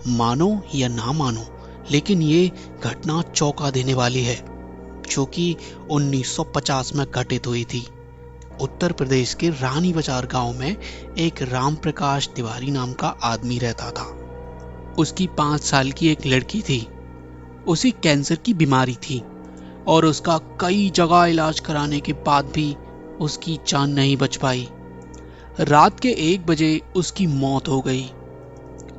मानो या ना मानो, लेकिन ये घटना चौंका देने वाली है, जो कि 1950 में घटित हुई थी। उत्तर प्रदेश के रानी बाजार गांव में एक राम प्रकाश तिवारी नाम का आदमी रहता था। उसकी 5 साल की एक लड़की थी। उसे कैंसर की बीमारी थी और उसका कई जगह इलाज कराने के बाद भी उसकी जान नहीं बच पाई। रात के 1 बजे उसकी मौत हो गई।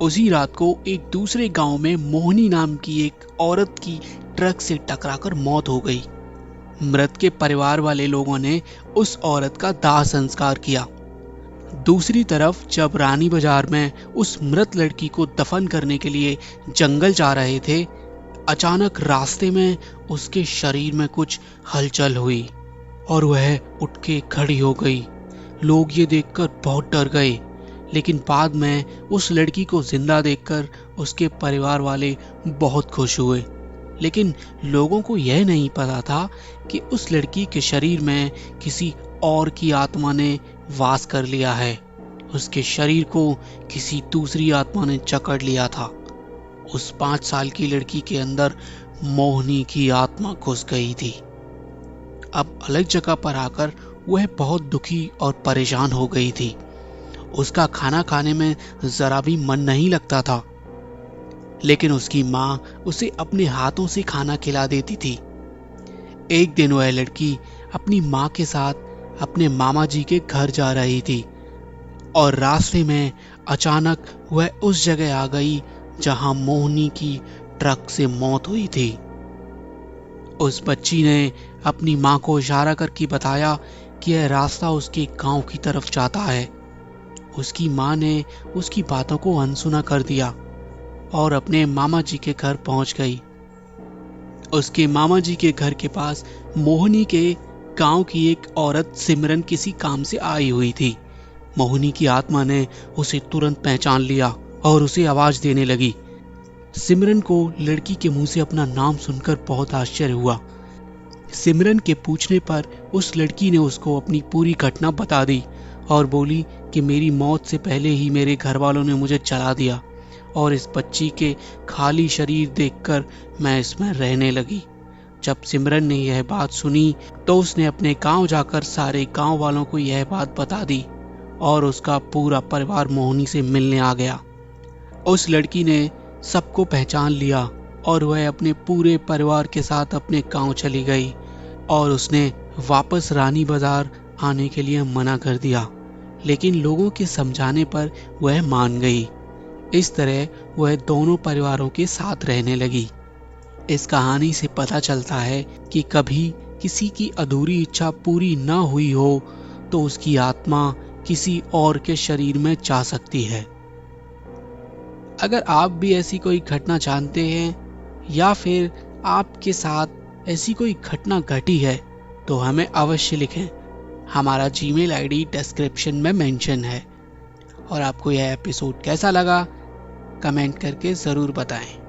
उसी रात को एक दूसरे गांव में मोहिनी नाम की एक औरत की ट्रक से टकराकर मौत हो गई। मृत के परिवार वाले लोगों ने उस औरत का दाह संस्कार किया। दूसरी तरफ जब रानी बाजार में उस मृत लड़की को दफन करने के लिए जंगल जा रहे थे, अचानक रास्ते में उसके शरीर में कुछ हलचल हुई और वह उठ के खड़ी हो गई। लोग ये देखकर बहुत डर गए, लेकिन बाद में उस लड़की को जिंदा देखकर उसके परिवार वाले बहुत खुश हुए। लेकिन लोगों को यह नहीं पता था कि उस लड़की के शरीर में किसी और की आत्मा ने वास कर लिया है। उसके शरीर को किसी दूसरी आत्मा ने जकड़ लिया था। उस 5 साल की लड़की के अंदर मोहिनी की आत्मा घुस गई थी। अब अलग जगह पर आकर वह बहुत दुखी और परेशान हो गई थी। उसका खाना खाने में जरा भी मन नहीं लगता था, लेकिन उसकी माँ उसे अपने हाथों से खाना खिला देती थी। एक दिन वह लड़की अपनी माँ के साथ अपने मामा जी के घर जा रही थी और रास्ते में अचानक वह उस जगह आ गई जहां मोहिनी की ट्रक से मौत हुई थी। उस बच्ची ने अपनी माँ को इशारा करके बताया कि यह रास्ता उसके गांव की तरफ जाता है। उसकी माँ ने उसकी बातों को अनसुना कर दिया और अपने मामा जी के घर पहुंच गई। उसके मामा जी के घर के पास मोहिनी के गांव की एक औरत सिमरन किसी काम से आई हुई थी। मोहिनी की आत्मा ने उसे तुरंत पहचान लिया और उसे आवाज देने लगी। सिमरन को लड़की के मुंह से अपना नाम सुनकर बहुत आश्चर्य हुआ। सिमरन के पूछने पर उस लड़की ने उसको अपनी पूरी घटना बता दी और बोली कि मेरी मौत से पहले ही मेरे घर वालों ने मुझे जला दिया और इस बच्ची के खाली शरीर देखकर मैं इसमें रहने लगी। जब सिमरन ने यह बात सुनी तो उसने अपने गांव जाकर सारे गांव वालों को यह बात बता दी और उसका पूरा परिवार मोहिनी से मिलने आ गया। उस लड़की ने सबको पहचान लिया और वह अपने पूरे परिवार के साथ अपने गांव चली गई और उसने वापस रानी बाजार आने के लिए मना कर दिया, लेकिन लोगों के समझाने पर वह मान गई। इस तरह वह दोनों परिवारों के साथ रहने लगी। इस कहानी से पता चलता है कि कभी किसी की अधूरी इच्छा पूरी न हुई हो तो उसकी आत्मा किसी और के शरीर में जा सकती है। अगर आप भी ऐसी कोई घटना जानते हैं या फिर आपके साथ ऐसी कोई घटना घटी है तो हमें अवश्य लिखें। हमारा जीमेल आईडी डिस्क्रिप्शन में मेंशन है। और आपको यह एपिसोड कैसा लगा कमेंट करके ज़रूर बताएं।